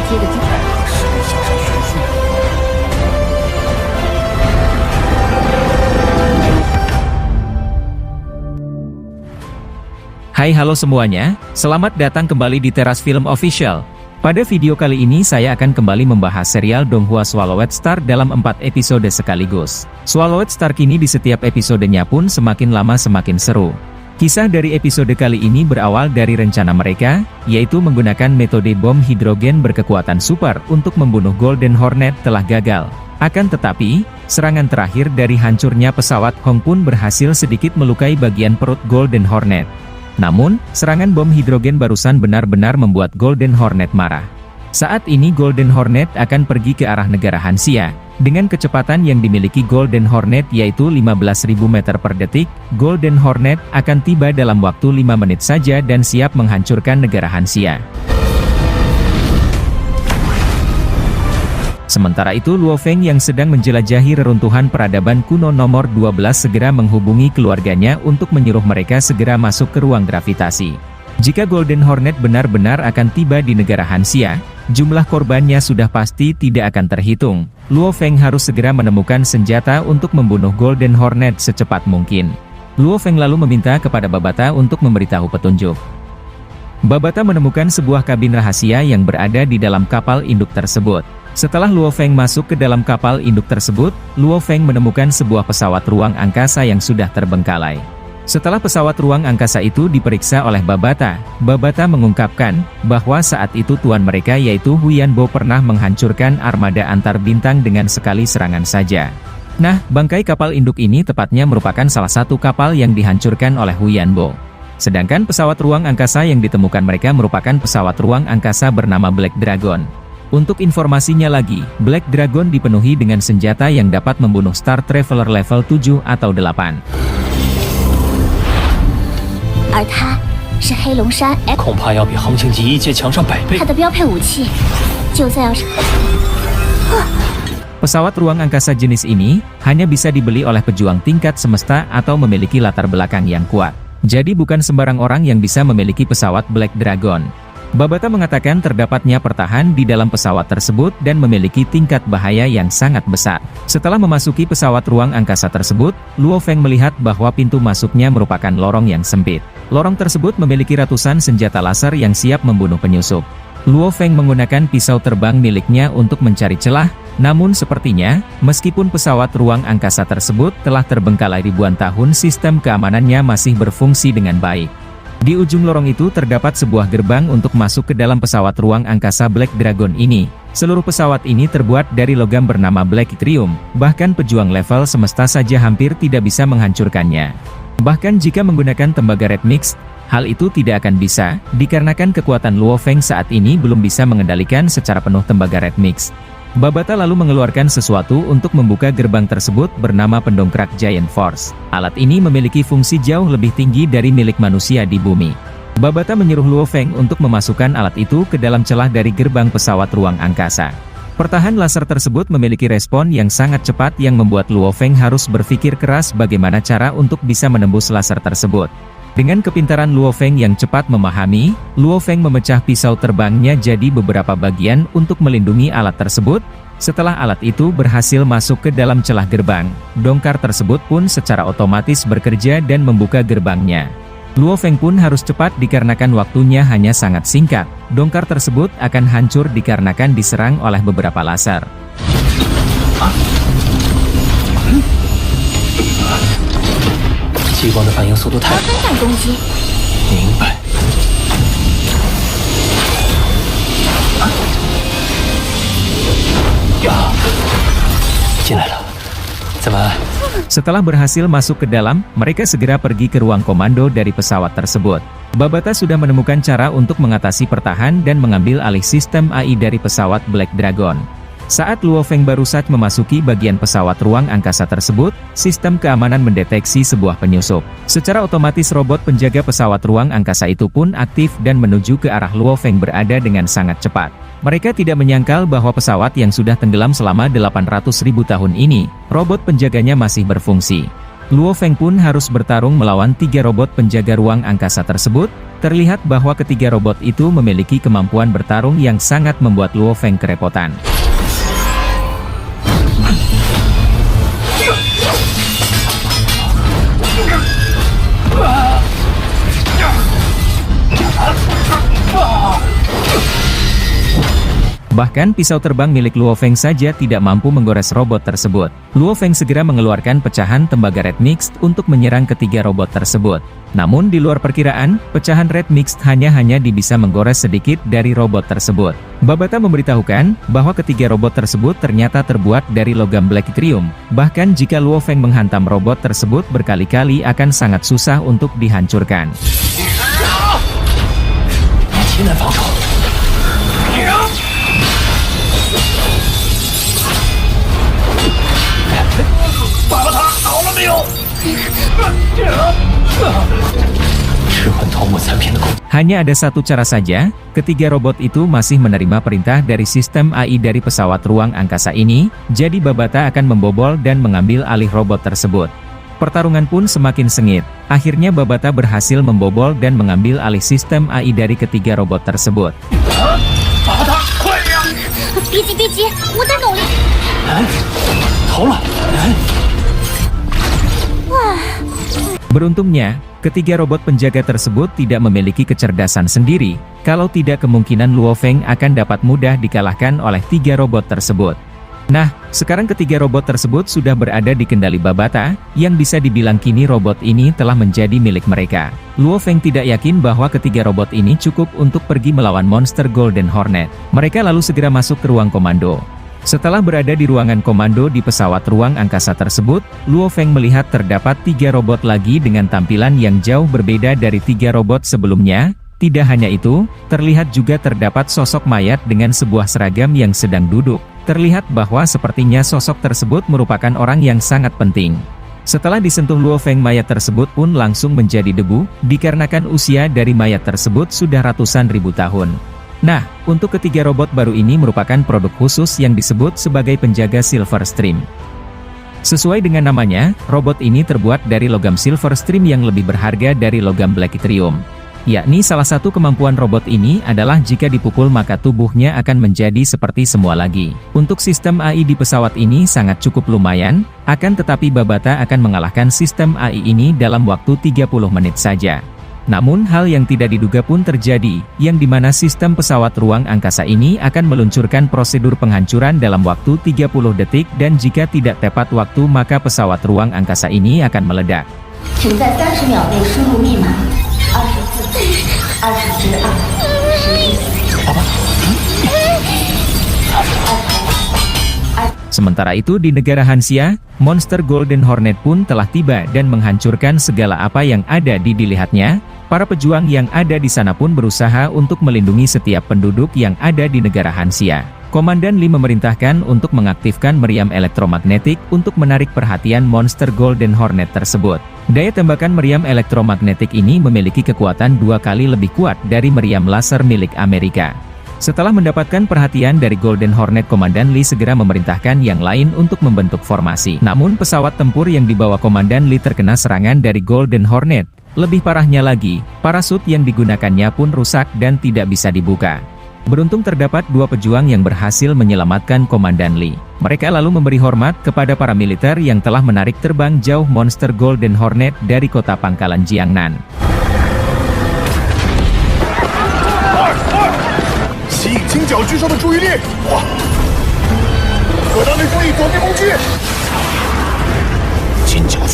接的进来和实力小山悬殊。Hai halo semuanya, selamat datang kembali di Teras Film Official. Pada video kali ini saya akan kembali membahas serial Donghua Swallowed Star dalam 4 episode sekaligus. Swallowed Star kini di setiap episodenya pun semakin lama semakin seru. Kisah dari episode kali ini berawal dari rencana mereka, yaitu menggunakan metode bom hidrogen berkekuatan super untuk membunuh Golden Hornet telah gagal. Akan tetapi, serangan terakhir dari hancurnya pesawat Hong pun berhasil sedikit melukai bagian perut Golden Hornet. Namun, serangan bom hidrogen barusan benar-benar membuat Golden Hornet marah. Saat ini Golden Hornet akan pergi ke arah negara Hanxia. Dengan kecepatan yang dimiliki Golden Hornet yaitu 15.000 meter per detik, Golden Hornet akan tiba dalam waktu 5 menit saja dan siap menghancurkan negara Hanxia. Sementara itu Luo Feng yang sedang menjelajahi reruntuhan peradaban kuno nomor 12 segera menghubungi keluarganya untuk menyuruh mereka segera masuk ke ruang gravitasi. Jika Golden Hornet benar-benar akan tiba di negara Hanxia, jumlah korbannya sudah pasti tidak akan terhitung. Luo Feng harus segera menemukan senjata untuk membunuh Golden Hornet secepat mungkin. Luo Feng lalu meminta kepada Babata untuk memberitahu petunjuk. Babata menemukan sebuah kabin rahasia yang berada di dalam kapal induk tersebut. Setelah Luo Feng masuk ke dalam kapal induk tersebut, Luo Feng menemukan sebuah pesawat ruang angkasa yang sudah terbengkalai. Setelah pesawat ruang angkasa itu diperiksa oleh Babata, Babata mengungkapkan bahwa saat itu tuan mereka yaitu Huyan Bo pernah menghancurkan armada antar bintang dengan sekali serangan saja. Nah, bangkai kapal induk ini tepatnya merupakan salah satu kapal yang dihancurkan oleh Huyan Bo. Sedangkan pesawat ruang angkasa yang ditemukan mereka merupakan pesawat ruang angkasa bernama Black Dragon. Untuk informasinya lagi, Black Dragon dipenuhi dengan senjata yang dapat membunuh Star Traveler level 7 atau 8. 而它是黑龙山 X， 恐怕要比航行级一阶强上100倍。它的标配武器就算要是。 Pesawat ruang angkasa jenis ini hanya bisa dibeli oleh pejuang tingkat semesta atau memiliki latar belakang yang kuat. Jadi bukan sembarang orang yang bisa memiliki pesawat Black Dragon. Babata mengatakan terdapatnya pertahan di dalam pesawat tersebut dan memiliki tingkat bahaya yang sangat besar. Setelah memasuki pesawat ruang angkasa tersebut, Luo Feng melihat bahwa pintu masuknya merupakan lorong yang sempit. Lorong tersebut memiliki ratusan senjata laser yang siap membunuh penyusup. Luo Feng menggunakan pisau terbang miliknya untuk mencari celah, namun sepertinya, meskipun pesawat ruang angkasa tersebut telah terbengkalai ribuan tahun, sistem keamanannya masih berfungsi dengan baik. Di ujung lorong itu terdapat sebuah gerbang untuk masuk ke dalam pesawat ruang angkasa Black Dragon ini. Seluruh pesawat ini terbuat dari logam bernama Black Yttrium, bahkan pejuang level semesta saja hampir tidak bisa menghancurkannya. Bahkan jika menggunakan tembaga Red Mix, hal itu tidak akan bisa, dikarenakan kekuatan Luo Feng saat ini belum bisa mengendalikan secara penuh tembaga Red Mix. Babata lalu mengeluarkan sesuatu untuk membuka gerbang tersebut bernama pendongkrak Giant Force. Alat ini memiliki fungsi jauh lebih tinggi dari milik manusia di bumi. Babata menyuruh Luo Feng untuk memasukkan alat itu ke dalam celah dari gerbang pesawat ruang angkasa. Pertahan laser tersebut memiliki respon yang sangat cepat yang membuat Luo Feng harus berpikir keras bagaimana cara untuk bisa menembus laser tersebut. Dengan kepintaran Luo Feng yang cepat memahami, Luo Feng memecah pisau terbangnya jadi beberapa bagian untuk melindungi alat tersebut. Setelah alat itu berhasil masuk ke dalam celah gerbang, dongkar tersebut pun secara otomatis bekerja dan membuka gerbangnya. Luo Feng pun harus cepat dikarenakan waktunya hanya sangat singkat. Dongkar tersebut akan hancur dikarenakan diserang oleh beberapa laser. 激光的反应速度太快，分弹攻击，明白。呀，进来了，怎么？ Setelah berhasil masuk ke dalam, mereka segera pergi ke ruang komando dari pesawat tersebut. Babata sudah menemukan cara untuk mengatasi pertahan dan mengambil alih sistem AI dari pesawat Black Dragon. Saat Luo Feng baru saja memasuki bagian pesawat ruang angkasa tersebut, sistem keamanan mendeteksi sebuah penyusup. Secara otomatis robot penjaga pesawat ruang angkasa itu pun aktif dan menuju ke arah Luo Feng berada dengan sangat cepat. Mereka tidak menyangkal bahwa pesawat yang sudah tenggelam selama 800.000 tahun ini, robot penjaganya masih berfungsi. Luo Feng pun harus bertarung melawan 3 robot penjaga ruang angkasa tersebut. Terlihat bahwa ketiga robot itu memiliki kemampuan bertarung yang sangat membuat Luo Feng kerepotan. Bahkan pisau terbang milik Luo Feng saja tidak mampu menggores robot tersebut. Luo Feng segera mengeluarkan pecahan tembaga Red Mixed untuk menyerang ketiga robot tersebut. Namun di luar perkiraan, pecahan Red Mixed hanya bisa menggores sedikit dari robot tersebut. Babata memberitahukan bahwa ketiga robot tersebut ternyata terbuat dari logam Black Yttrium. Bahkan jika Luo Feng menghantam robot tersebut berkali-kali akan sangat susah untuk dihancurkan. 艰难防守。 爸爸他好了没有？迟缓头目残片的攻。 Hanya ada satu cara saja, ketiga robot itu masih menerima perintah dari sistem AI dari pesawat ruang angkasa ini, jadi Babata akan membobol dan mengambil alih robot tersebut. Pertarungan pun semakin sengit. Akhirnya Babata berhasil membobol dan mengambil alih sistem AI dari ketiga robot tersebut. 爸爸他快呀！别急别急，我在努力。投了。 Beruntungnya, ketiga robot penjaga tersebut tidak memiliki kecerdasan sendiri, kalau tidak kemungkinan Luo Feng akan dapat mudah dikalahkan oleh 3 robot tersebut. Nah, sekarang ketiga robot tersebut sudah berada di kendali Babata, yang bisa dibilang kini robot ini telah menjadi milik mereka. Luo Feng tidak yakin bahwa ketiga robot ini cukup untuk pergi melawan monster Golden Hornet. Mereka lalu segera masuk ke ruang komando. Setelah berada di ruangan komando di pesawat ruang angkasa tersebut, Luo Feng melihat terdapat 3 robot lagi dengan tampilan yang jauh berbeda dari 3 robot sebelumnya. Tidak hanya itu, terlihat juga terdapat sosok mayat dengan sebuah seragam yang sedang duduk. Terlihat bahwa sepertinya sosok tersebut merupakan orang yang sangat penting. Setelah disentuh Luo Feng, mayat tersebut pun langsung menjadi debu, dikarenakan usia dari mayat tersebut sudah ratusan ribu tahun. Nah, untuk ketiga robot baru ini merupakan produk khusus yang disebut sebagai penjaga Silver Stream. Sesuai dengan namanya, robot ini terbuat dari logam Silver Stream yang lebih berharga dari logam Black Yttrium. Yakni salah satu kemampuan robot ini adalah jika dipukul maka tubuhnya akan menjadi seperti semua lagi. Untuk sistem AI di pesawat ini sangat cukup lumayan, akan tetapi Babata akan mengalahkan sistem AI ini dalam waktu 30 menit saja. Namun hal yang tidak diduga pun terjadi, yang dimana sistem pesawat ruang angkasa ini akan meluncurkan prosedur penghancuran dalam waktu 30 detik dan jika tidak tepat waktu maka pesawat ruang angkasa ini akan meledak. 请在30秒内输入密码Sementara itu di negara Hanxia, monster Golden Hornet pun telah tiba dan menghancurkan segala apa yang ada di dilihatnya. Para pejuang yang ada di sana pun berusaha untuk melindungi setiap penduduk yang ada di negara Hanxia. Komandan Li memerintahkan untuk mengaktifkan meriam elektromagnetik untuk menarik perhatian monster Golden Hornet tersebut. Daya tembakan meriam elektromagnetik ini memiliki kekuatan 2 kali lebih kuat dari meriam laser milik Amerika. Setelah mendapatkan perhatian dari Golden Hornet, Komandan Li segera memerintahkan yang lain untuk membentuk formasi. Namun pesawat tempur yang dibawa Komandan Li terkena serangan dari Golden Hornet. Lebih parahnya lagi, parasut yang digunakannya pun rusak dan tidak bisa dibuka. Beruntung terdapat 2 pejuang yang berhasil menyelamatkan Komandan Li. Mereka lalu memberi hormat kepada para militer yang telah menarik terbang jauh monster Golden Hornet dari kota pangkalan Jiangnan. 吸引金角巨兽的注意力，可当雷注意左边攻击。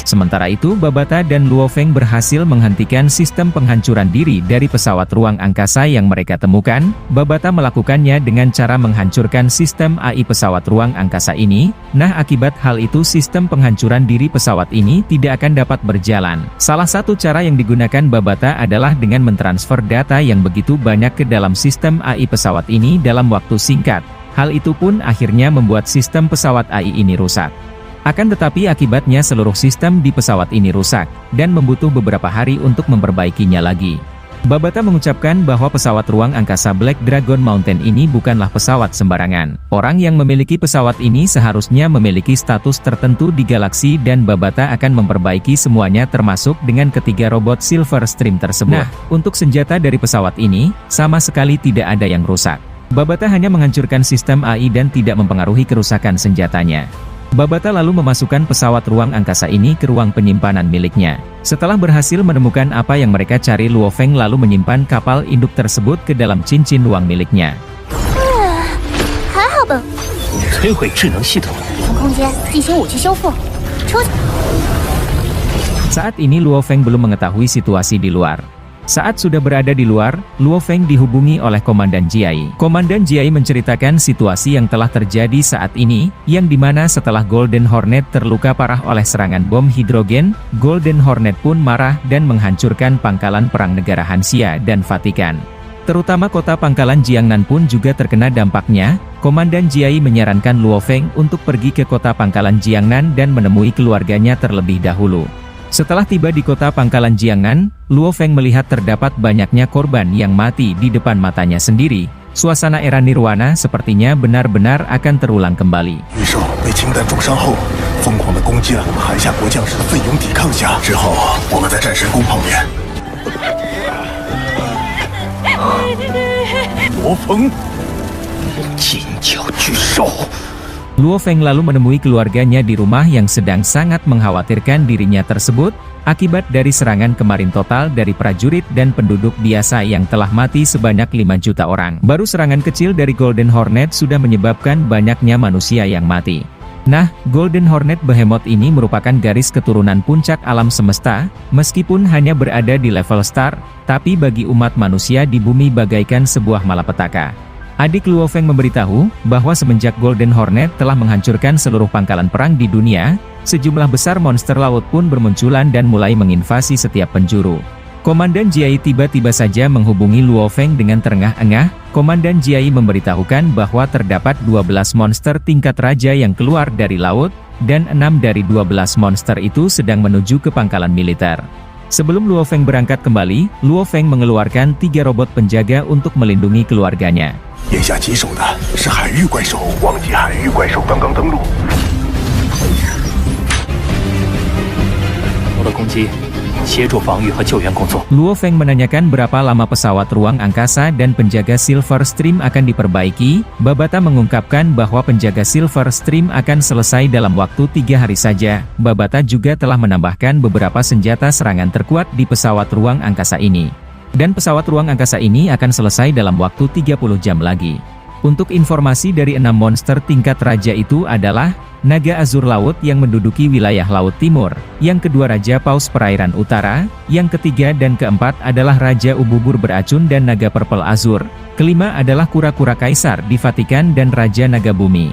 Sementara itu Babata dan Luo Feng berhasil menghentikan sistem penghancuran diri dari pesawat ruang angkasa yang mereka temukan. Babata melakukannya dengan cara menghancurkan sistem AI pesawat ruang angkasa ini. Nah, akibat hal itu sistem penghancuran diri pesawat ini tidak akan dapat berjalan. Salah satu cara yang digunakan Babata adalah dengan mentransfer data yang begitu banyak ke dalam sistem AI pesawat ini dalam waktu singkat. Hal itu pun akhirnya membuat sistem pesawat AI ini rusak. Akan tetapi akibatnya seluruh sistem di pesawat ini rusak, dan membutuh beberapa hari untuk memperbaikinya lagi. Babata mengucapkan bahwa pesawat ruang angkasa Black Dragon Mountain ini bukanlah pesawat sembarangan. Orang yang memiliki pesawat ini seharusnya memiliki status tertentu di galaksi dan Babata akan memperbaiki semuanya termasuk dengan ketiga robot Silver Stream tersebut. Nah, untuk senjata dari pesawat ini, sama sekali tidak ada yang rusak. Babata hanya menghancurkan sistem AI dan tidak mempengaruhi kerusakan senjatanya. Babata lalu memasukkan pesawat ruang angkasa ini ke ruang penyimpanan miliknya. Setelah berhasil menemukan apa yang mereka cari, Luo Feng lalu menyimpan kapal induk tersebut ke dalam cincin uang miliknya. 还好吧。摧毁智能系统。从空间进行武器修复。出。 Saat ini Luo Feng belum mengetahui situasi di luar. Saat sudah berada di luar, Luo Feng dihubungi oleh Komandan Jiai. Komandan Jiai menceritakan situasi yang telah terjadi saat ini, yang dimana setelah Golden Hornet terluka parah oleh serangan bom hidrogen, Golden Hornet pun marah dan menghancurkan pangkalan perang negara Hanxia dan Vatikan. Terutama kota pangkalan Jiangnan pun juga terkena dampaknya. Komandan Jiai menyarankan Luo Feng untuk pergi ke kota pangkalan Jiangnan dan menemui keluarganya terlebih dahulu. Setelah tiba di kota pangkalan Jiangnan, Luo Feng melihat terdapat banyaknya korban yang mati di depan matanya sendiri. Suasana era Nirwana sepertinya benar-benar akan terulang kembali. 羽兽被氢弹重伤后，疯狂地攻击了我们韩夏国将士的奋勇抵抗下，之后我们在战神宫碰面。罗峰，金角巨兽。 Luo Feng lalu menemui keluarganya di rumah yang sedang sangat mengkhawatirkan dirinya tersebut, akibat dari serangan kemarin total dari prajurit dan penduduk biasa yang telah mati sebanyak 5 juta orang. Baru serangan kecil dari Golden Hornet sudah menyebabkan banyaknya manusia yang mati. Nah, Golden Hornet Behemoth ini merupakan garis keturunan puncak alam semesta, meskipun hanya berada di level star, tapi bagi umat manusia di bumi bagaikan sebuah malapetaka. Adik Luo Feng memberitahu, bahwa semenjak Golden Hornet telah menghancurkan seluruh pangkalan perang di dunia, sejumlah besar monster laut pun bermunculan dan mulai menginvasi setiap penjuru. Komandan Jiai tiba-tiba saja menghubungi Luo Feng dengan terengah-engah. Komandan Jiai memberitahukan bahwa terdapat 12 monster tingkat raja yang keluar dari laut, dan 6 dari 12 monster itu sedang menuju ke pangkalan militer. Sebelum Luo Feng berangkat kembali, Luo Feng mengeluarkan 3 robot penjaga untuk melindungi keluarganya. 眼下棘手的是海域怪兽，忘记海域怪兽刚刚登陆。我的攻击，协助防御和救援工作。 Luo Feng menanyakan berapa lama pesawat ruang angkasa dan penjaga Silver Stream akan diperbaiki. Babata mengungkapkan bahwa penjaga Silver Stream akan selesai dalam waktu 3 hari saja. Babata juga telah menambahkan beberapa senjata serangan terkuat di pesawat ruang angkasa ini. Dan pesawat ruang angkasa ini akan selesai dalam waktu 30 jam lagi. Untuk informasi dari 6 monster tingkat raja itu adalah Naga Azur Laut yang menduduki wilayah Laut Timur, yang kedua Raja Paus Perairan Utara, yang ketiga dan keempat adalah Raja Ububur Beracun dan Naga Purple Azur, kelima adalah Kura-Kura Kaisar di Vatikan dan Raja Naga Bumi.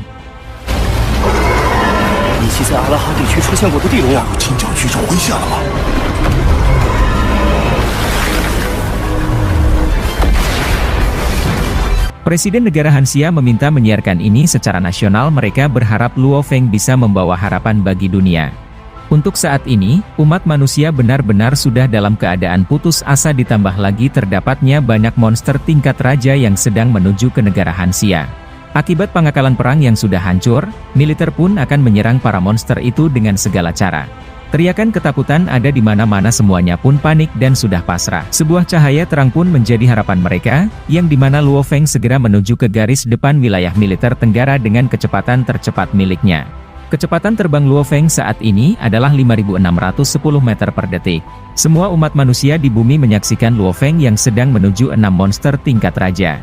以及在阿拉哈地区出现过的地龙，金角巨兽回现了吗？ Presiden negara Hanxia meminta menyiarkan ini secara nasional. Mereka berharap Luo Feng bisa membawa harapan bagi dunia. Untuk saat ini, umat manusia benar-benar sudah dalam keadaan putus asa, ditambah lagi terdapatnya banyak monster tingkat raja yang sedang menuju ke negara Hanxia. Akibat pangkalan perang yang sudah hancur, militer pun akan menyerang para monster itu dengan segala cara. Teriakan ketakutan ada di mana-mana, semuanya pun panik dan sudah pasrah. Sebuah cahaya terang pun menjadi harapan mereka, yang dimana Luo Feng segera menuju ke garis depan wilayah militer Tenggara dengan kecepatan tercepat miliknya. Kecepatan terbang Luo Feng saat ini adalah 5.610 meter per detik. Semua umat manusia di bumi menyaksikan Luo Feng yang sedang menuju 6 monster tingkat raja.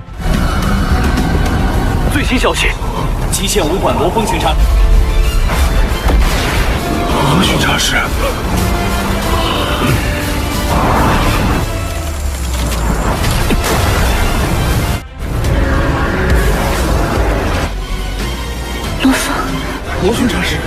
最新消息，极限武馆罗峰巡查。 巡查室。罗巡查室。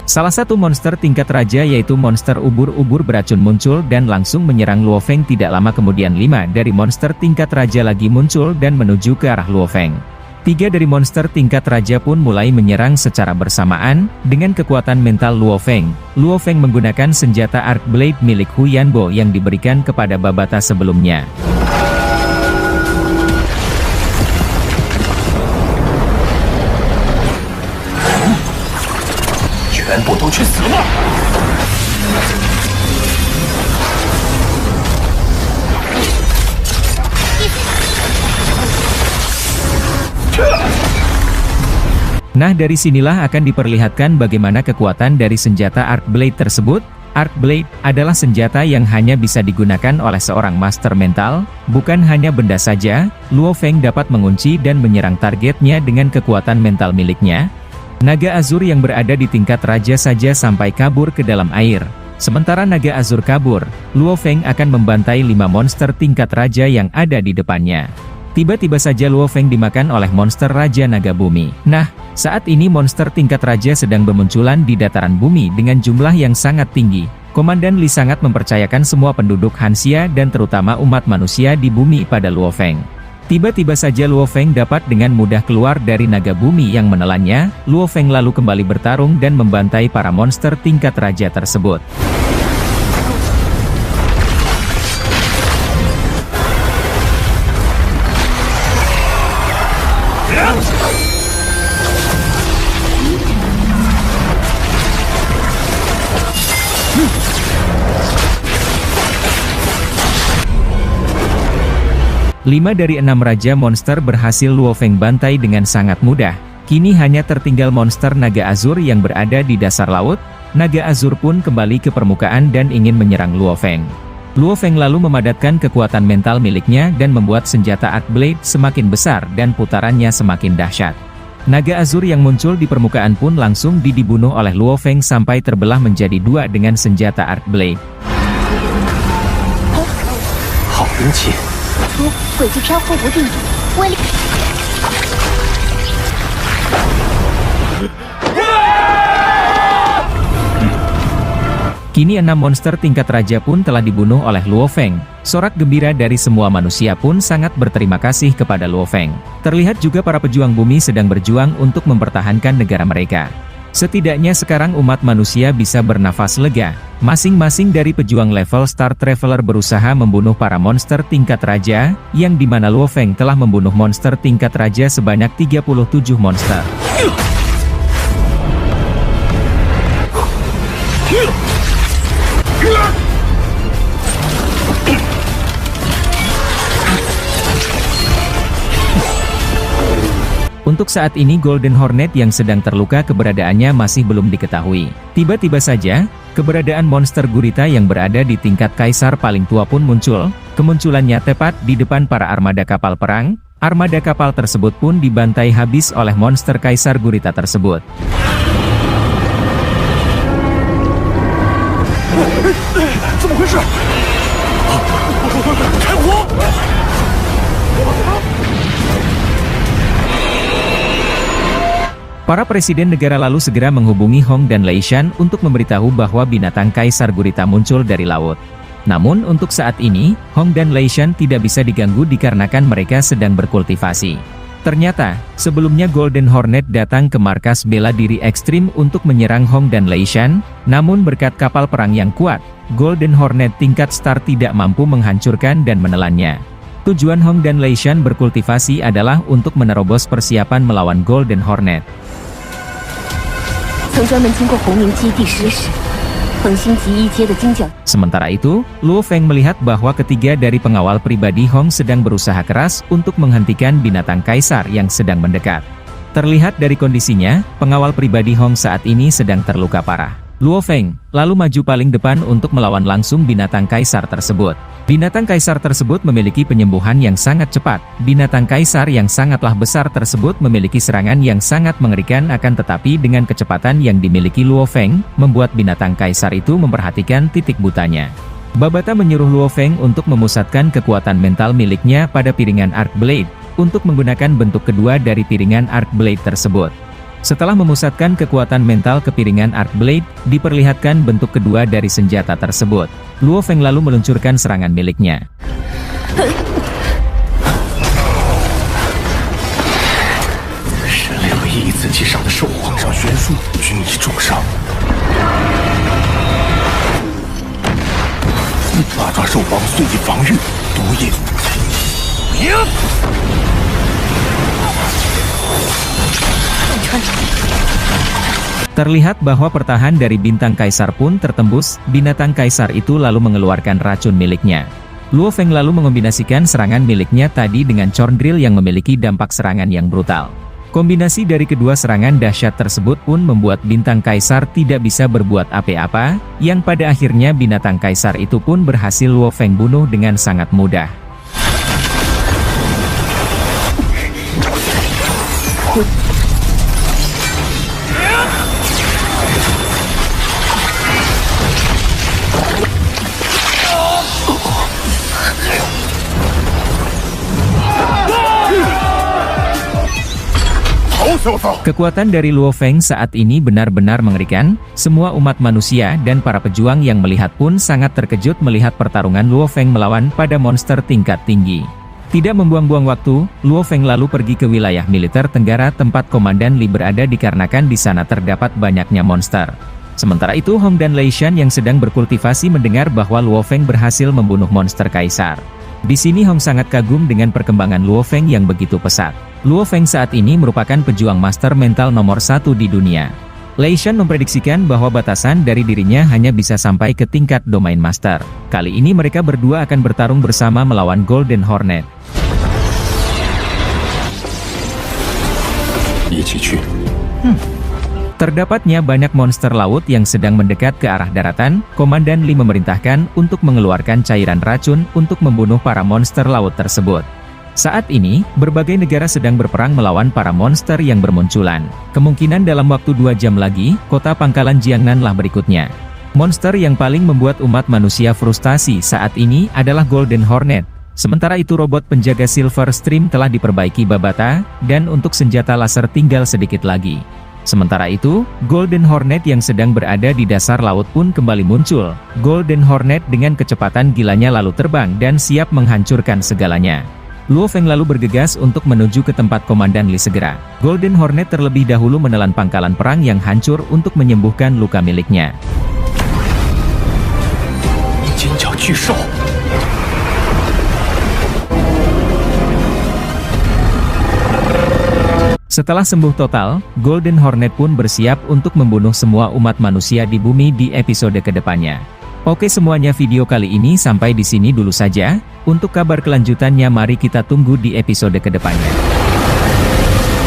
Salah satu monster tingkat raja yaitu monster ubur-ubur beracun muncul dan langsung menyerang Luo Feng. Tidak lama kemudian 5 dari monster tingkat raja lagi muncul dan menuju ke arah Luo Feng. 3 dari monster tingkat raja pun mulai menyerang secara bersamaan, dengan kekuatan mental Luo Feng. Luo Feng menggunakan senjata Arc Blade milik Hu Yanbo yang diberikan kepada Babata sebelumnya. Nah, dari sinilah akan diperlihatkan bagaimana kekuatan dari senjata Arc Blade tersebut. Arc Blade adalah senjata yang hanya bisa digunakan oleh seorang master mental, bukan hanya benda saja. Luo Feng dapat mengunci dan menyerang targetnya dengan kekuatan mental miliknya. Naga Azur yang berada di tingkat raja saja sampai kabur ke dalam air. Sementara naga Azur kabur, Luo Feng akan membantai 5 monster tingkat raja yang ada di depannya. Tiba-tiba saja Luo Feng dimakan oleh monster Raja Naga Bumi. Nah, saat ini monster tingkat raja sedang bermunculan di dataran bumi dengan jumlah yang sangat tinggi. Komandan Li sangat mempercayakan semua penduduk Hanxia dan terutama umat manusia di bumi pada Luo Feng. Tiba-tiba saja Luo Feng dapat dengan mudah keluar dari naga bumi yang menelannya. Luo Feng lalu kembali bertarung dan membantai para monster tingkat raja tersebut. Lima dari 6 raja monster berhasil Luo Feng bantai dengan sangat mudah. Kini hanya tertinggal monster Naga Azur yang berada di dasar laut. Naga Azur pun kembali ke permukaan dan ingin menyerang Luo Feng. Luo Feng lalu memadatkan kekuatan mental miliknya dan membuat senjata Arc Blade semakin besar dan putarannya semakin dahsyat. Naga Azur yang muncul di permukaan pun langsung dibunuh oleh Luo Feng sampai terbelah menjadi 2 dengan senjata Arc Blade. 好兵器。 轨迹飘忽不定，威力。 Kini 6 monster tingkat raja pun telah dibunuh oleh Luo Feng. Sorak gembira dari semua manusia pun sangat berterima kasih kepada Luo Feng. Terlihat juga para pejuang bumi sedang berjuang untuk mempertahankan negara mereka. Setidaknya sekarang umat manusia bisa bernafas lega. Masing-masing dari pejuang level Star Traveler berusaha membunuh para monster tingkat raja, yang dimana Luo Feng telah membunuh monster tingkat raja sebanyak 37 monster. Untuk saat ini Golden Hornet yang sedang terluka keberadaannya masih belum diketahui. Tiba-tiba saja, keberadaan monster gurita yang berada di tingkat kaisar paling tua pun muncul. Kemunculannya tepat di depan para armada kapal perang. Armada kapal tersebut pun dibantai habis oleh monster kaisar gurita tersebut. Para presiden negara lalu segera menghubungi Hong dan Leishan untuk memberitahu bahwa binatang kaisar gurita muncul dari laut. Namun untuk saat ini, Hong dan Leishan tidak bisa diganggu dikarenakan mereka sedang berkultivasi. Ternyata, sebelumnya Golden Hornet datang ke markas bela diri ekstrim untuk menyerang Hong dan Leishan, namun berkat kapal perang yang kuat, Golden Hornet tingkat star tidak mampu menghancurkan dan menelannya. Tujuan Hong dan Leishan berkultivasi adalah untuk menerobos persiapan melawan Golden Hornet. 曾专门经过红明基地实时，恒星级一阶的金角。 Sementara itu, Luo Feng melihat bahwa ketiga dari pengawal pribadi Hong sedang berusaha keras untuk menghentikan binatang kaisar yang sedang mendekat. Terlihat dari kondisinya, pengawal pribadi Hong saat ini sedang terluka parah. Luo Feng lalu maju paling depan untuk melawan langsung binatang kaisar tersebut. Binatang kaisar tersebut memiliki penyembuhan yang sangat cepat. Binatang kaisar yang sangatlah besar tersebut memiliki serangan yang sangat mengerikan, akan tetapi dengan kecepatan yang dimiliki Luo Feng, membuat binatang kaisar itu memperhatikan titik butanya. Babata menyuruh Luo Feng untuk memusatkan kekuatan mental miliknya pada piringan Arc Blade, untuk menggunakan bentuk kedua dari piringan Arc Blade tersebut. Setelah memusatkan kekuatan mental ke piringan Arc Blade, diperlihatkan bentuk kedua dari senjata tersebut. Luo Feng lalu meluncurkan serangan miliknya. 虽以防御，独也。 Terlihat bahwa pertahanan dari bintang kaisar pun tertembus, binatang kaisar itu lalu mengeluarkan racun miliknya. Luo Feng lalu mengombinasikan serangan miliknya tadi dengan Chorn Drill yang memiliki dampak serangan yang brutal. Kombinasi dari kedua serangan dahsyat tersebut pun membuat bintang kaisar tidak bisa berbuat apa-apa, yang pada akhirnya binatang kaisar itu pun berhasil Luo Feng bunuh dengan sangat mudah. Kekuatan dari Luo Feng saat ini benar-benar mengerikan, semua umat manusia dan para pejuang yang melihat pun sangat terkejut melihat pertarungan Luo Feng melawan pada monster tingkat tinggi. Tidak membuang-buang waktu, Luo Feng lalu pergi ke wilayah militer Tenggara tempat Komandan Li berada dikarenakan di sana terdapat banyaknya monster. Sementara itu Hong dan Lei Shan yang sedang berkultivasi mendengar bahwa Luo Feng berhasil membunuh monster kaisar. Di sini Hong sangat kagum dengan perkembangan Luo Feng yang begitu pesat. Luo Feng saat ini merupakan pejuang master mental nomor 1 di dunia. Lei Shan memprediksikan bahwa batasan dari dirinya hanya bisa sampai ke tingkat domain master. Kali ini mereka berdua akan bertarung bersama melawan Golden Hornet. Terdapatnya banyak monster laut yang sedang mendekat ke arah daratan. Komandan Li memerintahkan untuk mengeluarkan cairan racun untuk membunuh para monster laut tersebut. Saat ini, berbagai negara sedang berperang melawan para monster yang bermunculan. Kemungkinan dalam waktu 2 jam lagi, kota pangkalan Jiangnan lah berikutnya. Monster yang paling membuat umat manusia frustasi saat ini adalah Golden Hornet. Sementara itu robot penjaga Silver Stream telah diperbaiki Babata, dan untuk senjata laser tinggal sedikit lagi. Sementara itu, Golden Hornet yang sedang berada di dasar laut pun kembali muncul. Golden Hornet dengan kecepatan gilanya lalu terbang dan siap menghancurkan segalanya. Luo Feng lalu bergegas untuk menuju ke tempat Komandan Li segera. Golden Hornet terlebih dahulu menelan pangkalan perang yang hancur untuk menyembuhkan luka miliknya. Setelah sembuh total, Golden Hornet pun bersiap untuk membunuh semua umat manusia di bumi di episode kedepannya. Oke semuanya, video kali ini sampai di sini dulu saja. Untuk kabar kelanjutannya mari kita tunggu di episode kedepannya.